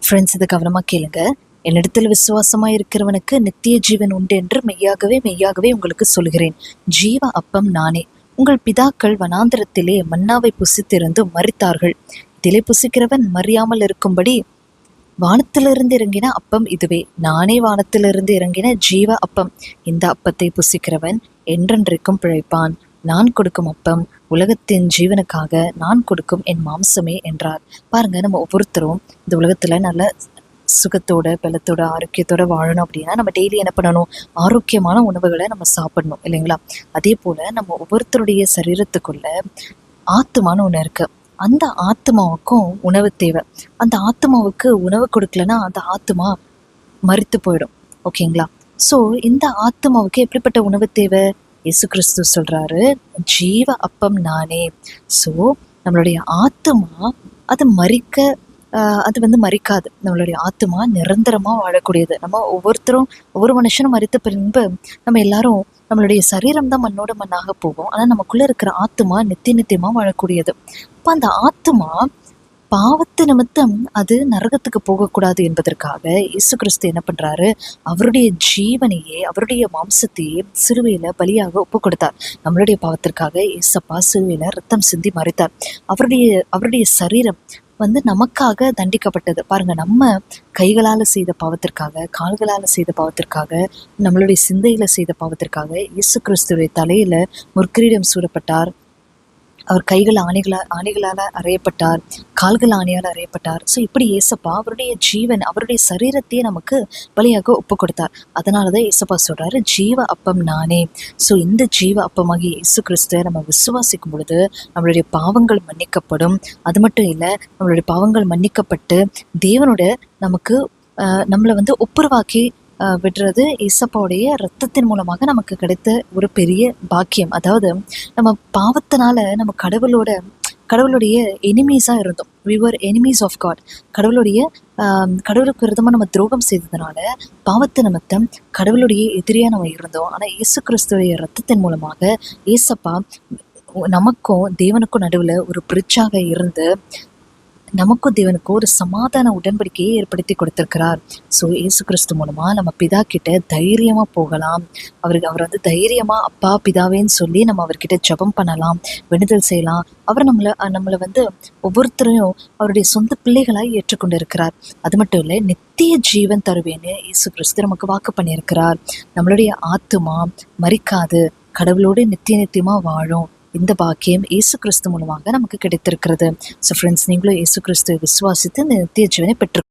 Friends, இதை கவனமாக கேளுங்க. என்னிடத்தில் விசுவாசமாக இருக்கிறவனுக்கு நித்திய ஜீவன் உண்டு என்று மெய்யாகவே மெய்யாகவே உங்களுக்கு சொல்கிறேன். ஜீவ அப்பம் நானே. உங்கள் பிதாக்கள் வனாந்திரத்திலே மன்னாவை புசித்திருந்து மரித்தார்கள். இதிலே புசிக்கிறவன் மறியாமல் இருக்கும்படி வானத்திலிருந்து இறங்கின அப்பம் இதுவே. நானே வானத்திலிருந்து இறங்கின ஜீவ அப்பம். இந்த அப்பத்தை புசிக்கிறவன் என்றென்றைக்கும் பிழைப்பான். நான் கொடுக்கும் அப்பம் உலகத்தின் ஜீவனுக்காக நான் கொடுக்கும் என் மாம்சமே என்றார். பாருங்க, நம்ம ஒவ்வொருத்தரும் இந்த உலகத்துல நல்ல சுகத்தோட பலத்தோட ஆரோக்கியத்தோட வாழணும் அப்படின்னா நம்ம டெய்லி என்ன பண்ணணும்? ஆரோக்கியமான உணவுகளை நம்ம சாப்பிடணும் இல்லைங்களா? அதே போல நம்ம ஒவ்வொருத்தருடைய சரீரத்துக்குள்ள ஆத்துமான்னு ஒன்று இருக்கு. அந்த ஆத்மாவுக்கும் உணவு தேவை. அந்த ஆத்மாவுக்கு உணவு கொடுக்கலன்னா அந்த ஆத்மா மரித்து போயிடும். ஓகேங்களா? ஸோ இந்த ஆத்மாவுக்கு எப்படிப்பட்ட உணவு தேவை? இயேசு கிறிஸ்து சொல்றாரு, ஜீவ அப்பம் நானே. ஸோ நம்மளுடைய ஆத்மா அது மறிக்காது. நம்மளுடைய ஆத்மா நிரந்தரமா வாழக்கூடியது. நம்ம ஒவ்வொரு மனுஷனும் மறித்த பின்பு நம்ம எல்லாரும் நம்மளுடைய சரீரம் தான் மண்ணோட மண்ணாக போகும். ஆனா நமக்குள்ள இருக்கிற ஆத்மா நித்தியமா வாழக்கூடியது. அப்ப அந்த ஆத்மா பாவத்து நிமித்தம் அது நரகத்துக்கு போகக்கூடாது என்பதற்காக இயேசு கிறிஸ்து என்ன பண்றாரு? அவருடைய ஜீவனையே, அவருடைய மாம்சத்தையே சிலுவையில பலியாக ஒப்பு கொடுத்தார். நம்மளுடைய பாவத்திற்காக இயேசப்பா சிலுவையில ரத்தம் சிந்தி மரித்தார். அவருடைய சரீரம் நமக்காக தண்டிக்கப்பட்டது. பாருங்க, நம்ம கைகளால செய்த பாவத்திற்காக, கால்களால செய்த பாவத்திற்காக, நம்மளுடைய சிந்தையில செய்த பாவத்திற்காக இயேசு கிறிஸ்துடைய தலையில முற்கிரீடம் சூடப்பட்டார். அவர் கைகள் ஆணிகளால் அறையப்பட்டார், கால்கள் ஆணியால் அறையப்பட்டார். ஸோ இப்படி ஏசப்பா அவருடைய ஜீவன், அவருடைய சரீரத்தையே நமக்கு பலியாக ஒப்பு கொடுத்தார். அதனாலதான் ஏசப்பா சொல்றாரு, ஜீவ அப்பம் நானே. ஸோ இந்த ஜீவ அப்பமாகிய இயேசு கிறிஸ்துவை நம்ம விசுவாசிக்கும் பொழுது நம்மளுடைய பாவங்கள் மன்னிக்கப்படும். அது மட்டும் இல்லை, நம்மளுடைய பாவங்கள் மன்னிக்கப்பட்டு தேவனோட நமக்கு நம்மளை ஒப்புரவாக்கி விடுறது இயேசப்பாவுடைய ரத்தத்தின் மூலமாக நமக்கு கிடைத்த ஒரு பெரிய பாக்கியம். அதாவது நம்ம பாவத்தினால நம்ம கடவுளுடைய எனிமீஸா இருந்தோம். we were enemies of God. கடவுளுக்கு விரோதமா நம்ம துரோகம் செய்ததுனால பாவத்து நிமித்தம் கடவுளுடைய எதிரியா நம்ம இருந்தோம். ஆனா இயேசு கிறிஸ்துடைய ரத்தத்தின் மூலமாக இயேசப்பா நமக்கும் தேவனுக்கும் நடுவுல ஒரு பிரிட்ஜாக இருந்து நமக்கும் தேவனுக்கும் ஒரு சமாதான உடன்படிக்கையை ஏற்படுத்தி கொடுத்திருக்கிறார். ஸோ இயேசு கிறிஸ்து மூலமா நம்ம பிதா கிட்ட தைரியமா போகலாம். அவர் தைரியமா அப்பா பிதாவேன்னு சொல்லி நம்ம அவர்கிட்ட ஜெபம் பண்ணலாம், விடுதல் செய்யலாம். அவர் நம்மளை ஒவ்வொருத்தரையும் அவருடைய சொந்த பிள்ளைகளாய் ஏற்றுக்கொண்டு இருக்கிறார். அது மட்டும் இல்லை, நித்திய ஜீவன் தருவேன்னு இயேசு கிறிஸ்து நமக்கு வாக்கு பண்ணியிருக்கிறார். நம்மளுடைய ஆத்துமா மரிக்காது, கடவுளோடு நித்தியமா வாழும். இந்த பாக்கியம் இயேசு கிறிஸ்து மூலமாக நமக்கு கிடைத்திருக்கிறது. ஸோ ஃப்ரெண்ட்ஸ், நீங்களும் இயேசு கிறிஸ்துவை விசுவாசித்து இந்த நித்திய ஜீவனை பெற்று